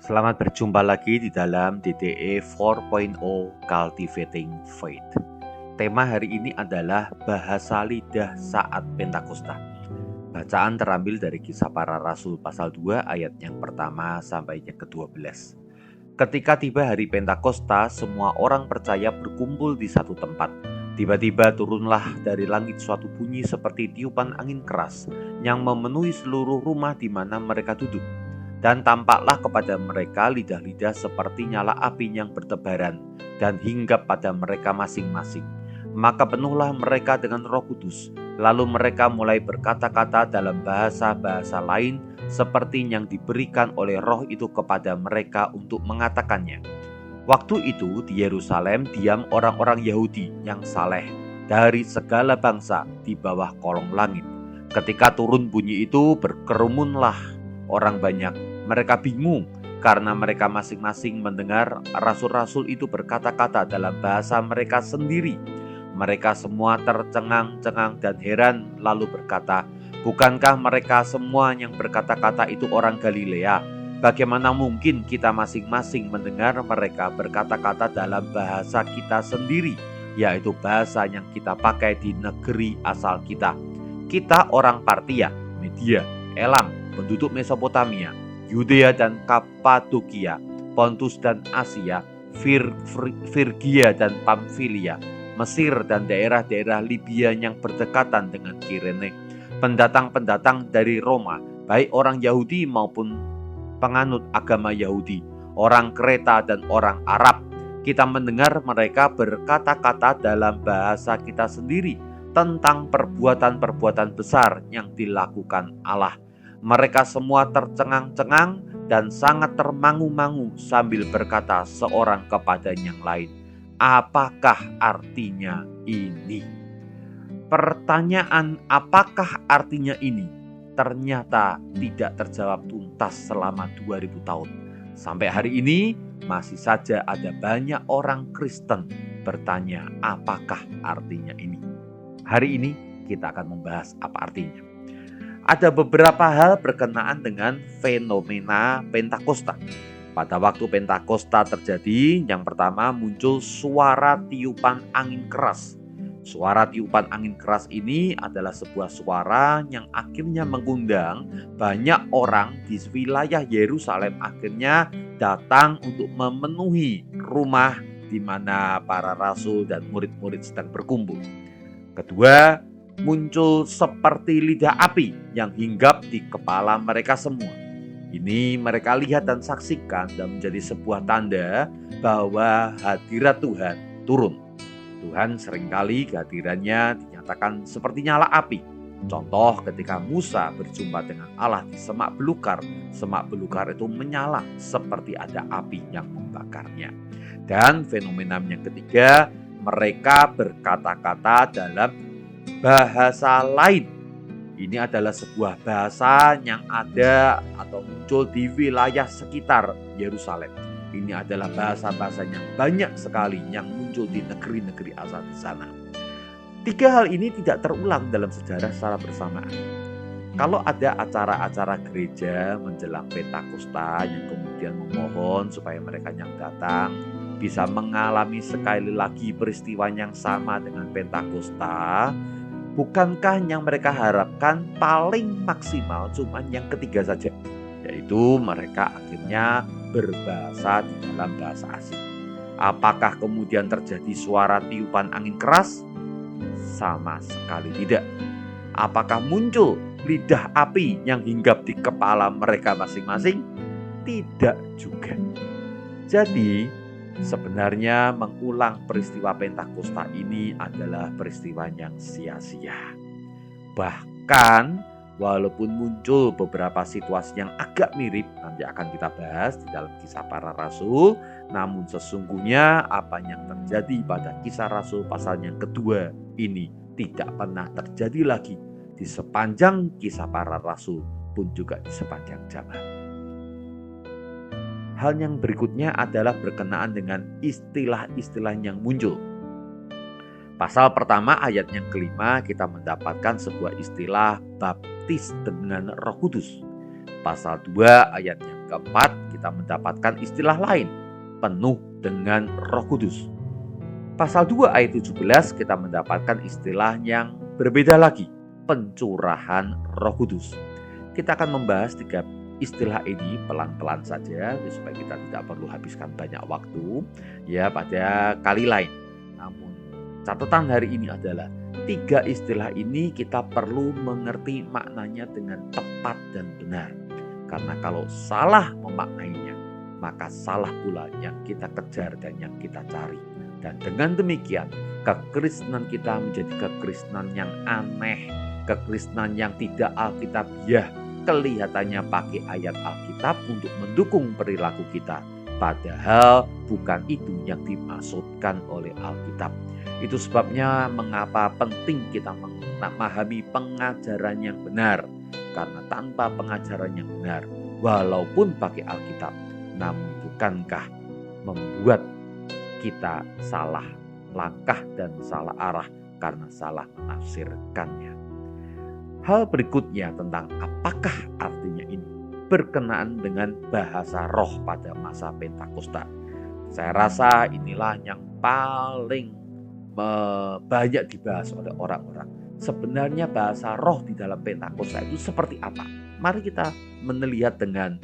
Selamat berjumpa lagi di dalam DTE 4.0 Cultivating Faith. Tema hari ini adalah bahasa lidah saat Pentakosta. Bacaan terambil dari Kisah Para Rasul pasal 2 ayat yang pertama sampai yang ke-12. Ketika tiba hari Pentakosta, semua orang percaya berkumpul di satu tempat. Tiba-tiba turunlah dari langit suatu bunyi seperti tiupan angin keras yang memenuhi seluruh rumah di mana mereka duduk. Dan tampaklah kepada mereka lidah-lidah seperti nyala api yang bertebaran dan hinggap pada mereka masing-masing. Maka penuhlah mereka dengan Roh Kudus. Lalu mereka mulai berkata-kata dalam bahasa-bahasa lain seperti yang diberikan oleh Roh itu kepada mereka untuk mengatakannya. Waktu itu di Yerusalem diam orang-orang Yahudi yang saleh dari segala bangsa di bawah kolong langit. Ketika turun bunyi itu, berkerumunlah orang banyak. Mereka bingung karena mereka masing-masing mendengar rasul-rasul itu berkata-kata dalam bahasa mereka sendiri. Mereka semua tercengang-cengang dan heran lalu berkata, "Bukankah mereka semua yang berkata-kata itu orang Galilea? Bagaimana mungkin kita masing-masing mendengar mereka berkata-kata dalam bahasa kita sendiri, yaitu bahasa yang kita pakai di negeri asal kita? Kita orang Partia, Media, Elam, penduduk Mesopotamia, Yudea dan Kapadokia, Pontus dan Asia, Firgia dan Pamfilia, Mesir dan daerah-daerah Libya yang berdekatan dengan Kirene, pendatang-pendatang dari Roma, baik orang Yahudi maupun penganut agama Yahudi, orang Kreta dan orang Arab. Kita mendengar mereka berkata-kata dalam bahasa kita sendiri tentang perbuatan-perbuatan besar yang dilakukan Allah. Mereka semua tercengang-cengang dan sangat termangu-mangu sambil berkata seorang kepada yang lain, "Apakah artinya ini?" Pertanyaan apakah artinya ini ternyata tidak terjawab tuntas selama 2000 tahun. Sampai hari ini masih saja ada banyak orang Kristen bertanya apakah artinya ini. Hari ini kita akan membahas apa artinya. Ada beberapa hal berkenaan dengan fenomena Pentakosta. Pada waktu Pentakosta terjadi, yang pertama muncul suara tiupan angin keras. Suara tiupan angin keras ini adalah sebuah suara yang akhirnya mengundang banyak orang di wilayah Yerusalem akhirnya datang untuk memenuhi rumah di mana para rasul dan murid-murid sedang berkumpul. Kedua, muncul seperti lidah api yang hinggap di kepala mereka semua. Ini mereka lihat dan saksikan dan menjadi sebuah tanda bahwa hadirat Tuhan turun. Tuhan seringkali kehadirannya dinyatakan seperti nyala api. Contoh ketika Musa berjumpa dengan Allah di semak belukar. Semak belukar itu menyala seperti ada api yang membakarnya. Dan fenomena yang ketiga, mereka berkata-kata dalam bahasa lain. Ini adalah sebuah bahasa yang ada atau muncul di wilayah sekitar Yerusalem. Ini adalah bahasa-bahasa yang banyak sekali yang muncul di negeri-negeri asal di sana. Tiga hal ini tidak terulang dalam sejarah secara bersamaan. Kalau ada acara-acara gereja menjelang Pentakosta yang kemudian memohon supaya mereka yang datang bisa mengalami sekali lagi peristiwa yang sama dengan Pentakosta, bukankah yang mereka harapkan paling maksimal cuma yang ketiga saja? Yaitu mereka akhirnya berbahasa di dalam bahasa asing. Apakah kemudian terjadi suara tiupan angin keras? Sama sekali tidak. Apakah muncul lidah api yang hinggap di kepala mereka masing-masing? Tidak juga. Jadi sebenarnya mengulang peristiwa Pentakosta ini adalah peristiwa yang sia-sia. Bahkan walaupun muncul beberapa situasi yang agak mirip, nanti akan kita bahas di dalam Kisah Para Rasul, namun sesungguhnya apa yang terjadi pada Kisah Rasul pasal yang kedua ini tidak pernah terjadi lagi di sepanjang Kisah Para Rasul pun juga di sepanjang zaman. Hal yang berikutnya adalah berkenaan dengan istilah-istilah yang muncul. Pasal pertama ayat yang kelima kita mendapatkan sebuah istilah baptis dengan Roh Kudus. Pasal 2 ayat yang keempat kita mendapatkan istilah lain, penuh dengan Roh Kudus. Pasal 2 ayat 17 kita mendapatkan istilah yang berbeda lagi, pencurahan Roh Kudus. Kita akan membahas 3 istilah ini pelan-pelan saja supaya kita tidak perlu habiskan banyak waktu ya pada kali lain. Namun catatan hari ini adalah 3 istilah ini kita perlu mengerti maknanya dengan tepat dan benar. Karena kalau salah memaknainya, maka salah pula yang kita kejar dan yang kita cari. Dan dengan demikian, kekristenan kita menjadi kekristenan yang aneh, kekristenan yang tidak alkitabiah, kelihatannya pakai ayat Alkitab untuk mendukung perilaku kita. Padahal bukan itu yang dimaksudkan oleh Alkitab. Itu sebabnya mengapa penting kita memahami pengajaran yang benar. Karena tanpa pengajaran yang benar, walaupun pakai Alkitab, namun bukankah membuat kita salah langkah dan salah arah karena salah menafsirkannya. Hal berikutnya tentang apakah artinya ini berkenaan dengan bahasa roh pada masa Pentakosta. Saya rasa inilah yang paling banyak dibahas oleh orang-orang. Sebenarnya bahasa roh di dalam Pentakosta itu seperti apa? Mari kita melihat dengan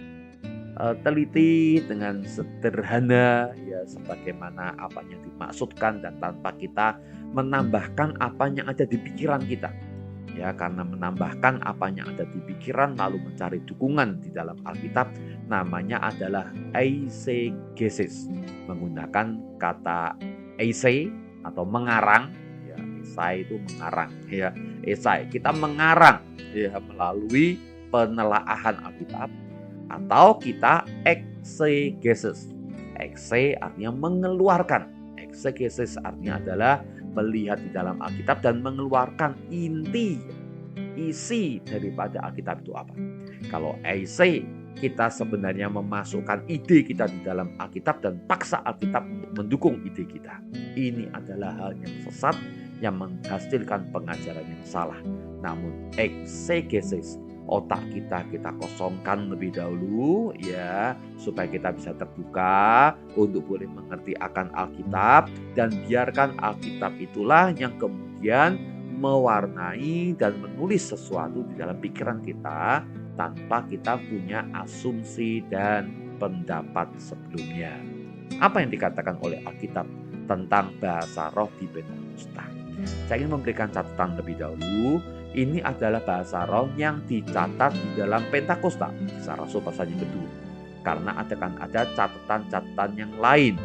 teliti, dengan sederhana, ya sebagaimana apa yang dimaksudkan dan tanpa kita menambahkan apa yang ada di pikiran kita. Ya, karena menambahkan apa yang ada di pikiran lalu mencari dukungan di dalam Alkitab, namanya adalah eisegesis, menggunakan kata eise atau mengarang. Ya, esai itu mengarang. Ya, esai kita mengarang ya melalui penelaahan Alkitab, atau kita eksegesis. Ekse artinya mengeluarkan. Eksegesis artinya adalah melihat di dalam Alkitab dan mengeluarkan inti, isi daripada Alkitab itu apa. Kalau eise, kita sebenarnya memasukkan ide kita di dalam Alkitab dan paksa Alkitab untuk mendukung ide kita. Ini adalah hal yang sesat yang menghasilkan pengajaran yang salah. Namun eksegesis, otak kita kosongkan lebih dahulu ya, supaya kita bisa terbuka untuk boleh mengerti akan Alkitab, dan biarkan Alkitab itulah yang kemudian mewarnai dan menulis sesuatu di dalam pikiran kita tanpa kita punya asumsi dan pendapat sebelumnya. Apa yang dikatakan oleh Alkitab tentang bahasa roh di Pentakosta? Saya ingin memberikan catatan lebih dahulu. Ini adalah bahasa roh yang dicatat di dalam Pentakosta, Kisah Rasul pasal yang kedua. Karena ada catatan-catatan yang lain.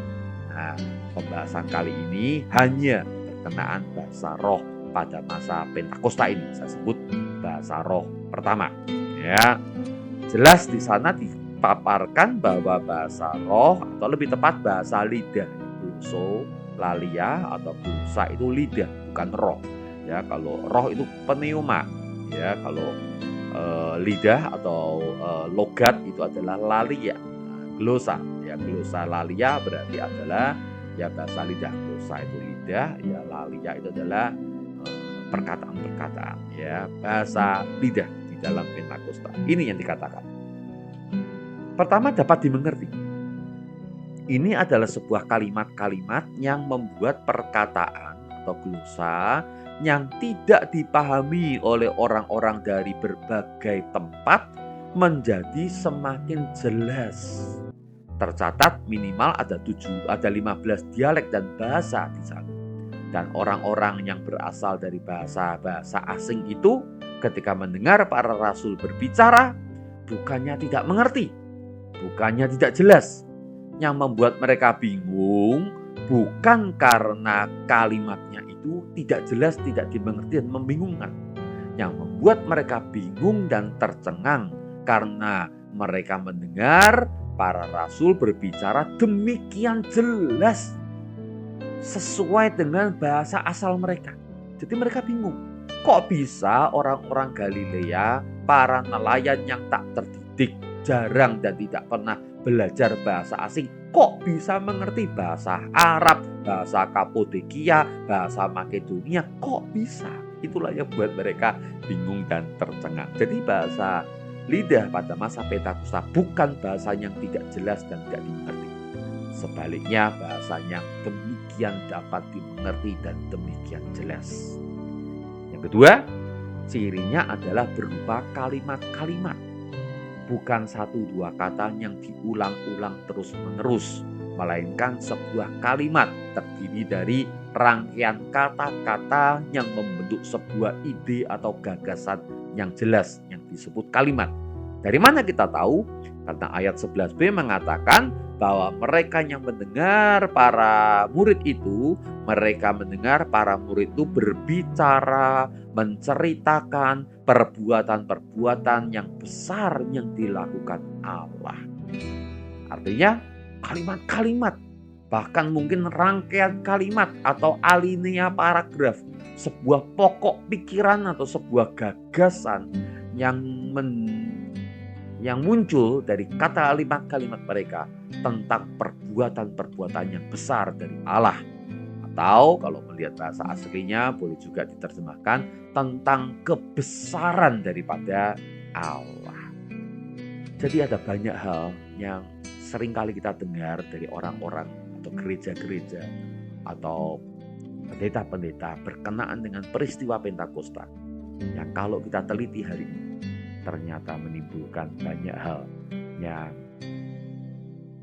Nah, pembahasan kali ini hanya berkenaan bahasa roh pada masa Pentakosta ini. Saya sebut bahasa roh pertama. Ya, jelas di sana dipaparkan bahwa bahasa roh, atau lebih tepat bahasa lidah, glossolalia atau glosa itu lidah, bukan roh. Ya, kalau roh itu pneuma, ya kalau lidah atau logat itu adalah lalia. Glosa, ya glossolalia berarti adalah ya bahasa lidah. Glosa itu lidah, ya lalia itu adalah perkataan-perkataan, ya bahasa lidah di dalam Pentakosta. Ini yang dikatakan. Pertama, dapat dimengerti. Ini adalah sebuah kalimat-kalimat yang membuat perkataan atau glosa yang tidak dipahami oleh orang-orang dari berbagai tempat menjadi semakin jelas. Tercatat minimal ada 15 dialek dan bahasa di sana. Dan orang-orang yang berasal dari bahasa-bahasa asing itu ketika mendengar para rasul berbicara, bukannya tidak mengerti, bukannya tidak jelas. Yang membuat mereka bingung bukan karena kalimatnya itu tidak jelas, tidak dimengerti dan membingungkan. Yang membuat mereka bingung dan tercengang karena mereka mendengar para rasul berbicara demikian jelas sesuai dengan bahasa asal mereka. Jadi mereka bingung. Kok bisa orang-orang Galilea, para nelayan yang tak terdidik, jarang dan tidak pernah belajar bahasa asing, kok bisa mengerti bahasa Arab, bahasa Kapodekia, bahasa Makedonia? Kok bisa? Itulah yang buat mereka bingung dan tercengang. Jadi bahasa lidah pada masa Pentakosta bukan bahasa yang tidak jelas dan tidak dimengerti. Sebaliknya bahasa yang demikian dapat dimengerti dan demikian jelas. Yang kedua, cirinya adalah berupa kalimat-kalimat. Bukan 1-2 kata yang diulang-ulang terus-menerus, melainkan sebuah kalimat terdiri dari rangkaian kata-kata yang membentuk sebuah ide atau gagasan yang jelas yang disebut kalimat. Dari mana kita tahu? Karena ayat 11b mengatakan bahwa mereka yang mendengar para murid itu berbicara, menceritakan perbuatan-perbuatan yang besar yang dilakukan Allah. Artinya kalimat-kalimat, bahkan mungkin rangkaian kalimat atau alinea paragraf, sebuah pokok pikiran atau sebuah gagasan yang muncul dari kalimat-kalimat mereka tentang perbuatan-perbuatan yang besar dari Allah. Atau kalau melihat bahasa aslinya boleh juga diterjemahkan tentang kebesaran daripada Allah. Jadi ada banyak hal yang sering kali kita dengar dari orang-orang atau gereja-gereja atau pendeta-pendeta berkenaan dengan peristiwa Pentakosta yang kalau kita teliti hari ini ternyata menimbulkan banyak hal yang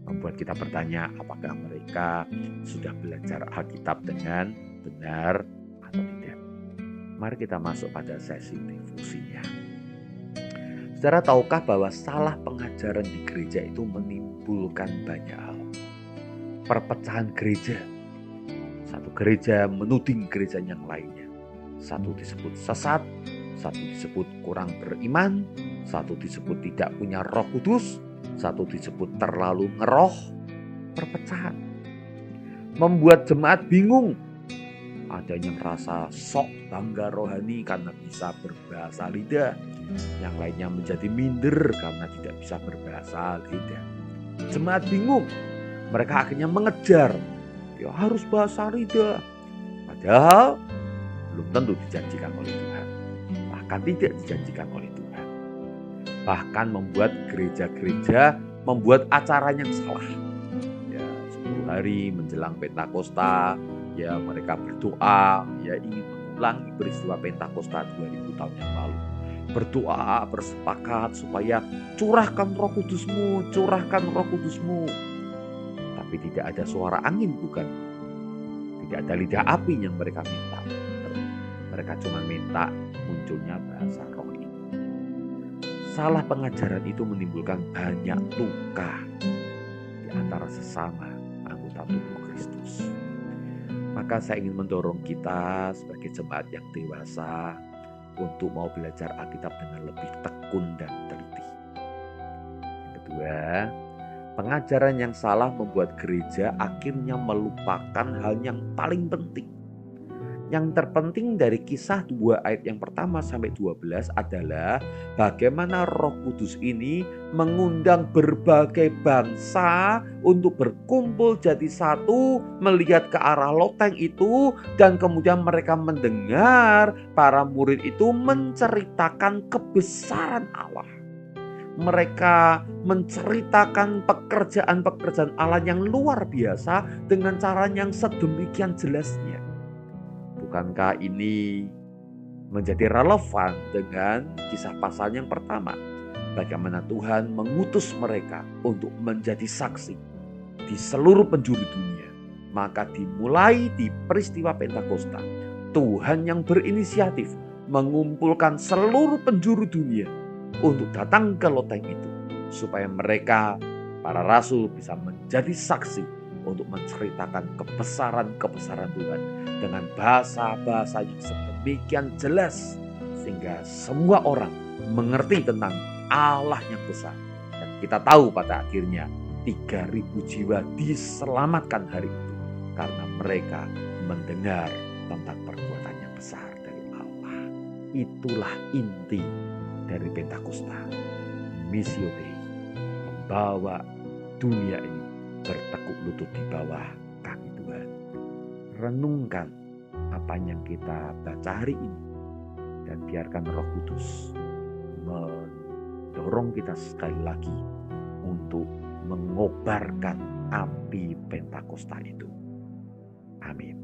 membuat kita bertanya apakah mereka sudah belajar Alkitab dengan benar atau tidak. Mari kita masuk pada sesi diskusinya. Saudara, tahukah bahwa salah pengajaran di gereja itu menimbulkan banyak hal? Perpecahan gereja. Satu gereja menuding gereja yang lainnya. Satu disebut sesat, satu disebut kurang beriman, satu disebut tidak punya Roh Kudus, satu disebut terlalu ngeroh. Perpecahan membuat jemaat bingung. Ada yang merasa sok bangga rohani karena bisa berbahasa lidah, yang lainnya menjadi minder karena tidak bisa berbahasa lidah. Jemaat bingung, mereka akhirnya mengejar, ya harus bahasa lidah, padahal belum tentu dijanjikan oleh Tuhan, bahkan tidak dijanjikan oleh Tuhan. Bahkan membuat gereja-gereja membuat acara yang salah. Ya, 10 hari menjelang Pentakosta, ya mereka berdoa, ya ingin mengulangi peristiwa Pentakosta 2000 tahun yang lalu. Berdoa, bersepakat supaya curahkan Roh Kudus-Mu, curahkan Roh Kudus-Mu. Tapi tidak ada suara angin, bukan? Tidak ada lidah api yang mereka minta. Mereka cuma minta munculnya bahasa roh itu. Salah pengajaran itu menimbulkan banyak luka di antara sesama anggota tubuh Kristus. Maka saya ingin mendorong kita sebagai jemaat yang dewasa untuk mau belajar Alkitab dengan lebih tekun dan teliti. Yang kedua, pengajaran yang salah membuat gereja akhirnya melupakan hal yang paling penting. Yang terpenting dari Kisah 2 ayat yang pertama sampai 12 adalah bagaimana Roh Kudus ini mengundang berbagai bangsa untuk berkumpul jadi satu, melihat ke arah loteng itu, dan kemudian mereka mendengar para murid itu menceritakan kebesaran Allah. Mereka menceritakan pekerjaan-pekerjaan Allah yang luar biasa dengan cara yang sedemikian jelasnya. Bukankah ini menjadi relevan dengan kisah pasal yang pertama? Bagaimana Tuhan mengutus mereka untuk menjadi saksi di seluruh penjuru dunia. Maka dimulai di peristiwa Pentakosta. Tuhan yang berinisiatif mengumpulkan seluruh penjuru dunia untuk datang ke loteng itu. Supaya mereka, para rasul, bisa menjadi saksi untuk menceritakan kebesaran-kebesaran Tuhan dengan bahasa-bahasa yang sedemikian jelas sehingga semua orang mengerti tentang Allah yang besar. Dan kita tahu pada akhirnya 3.000 jiwa diselamatkan hari itu karena mereka mendengar tentang perbuatan yang besar dari Allah. Itulah inti dari Pentakosta. Missio Dei, membawa dunia ini bertekuk lutut di bawah kaki Tuhan. Renungkan apa yang kita baca hari ini dan biarkan Roh Kudus mendorong mendorong kita sekali lagi untuk mengobarkan api Pentakosta itu. Amin.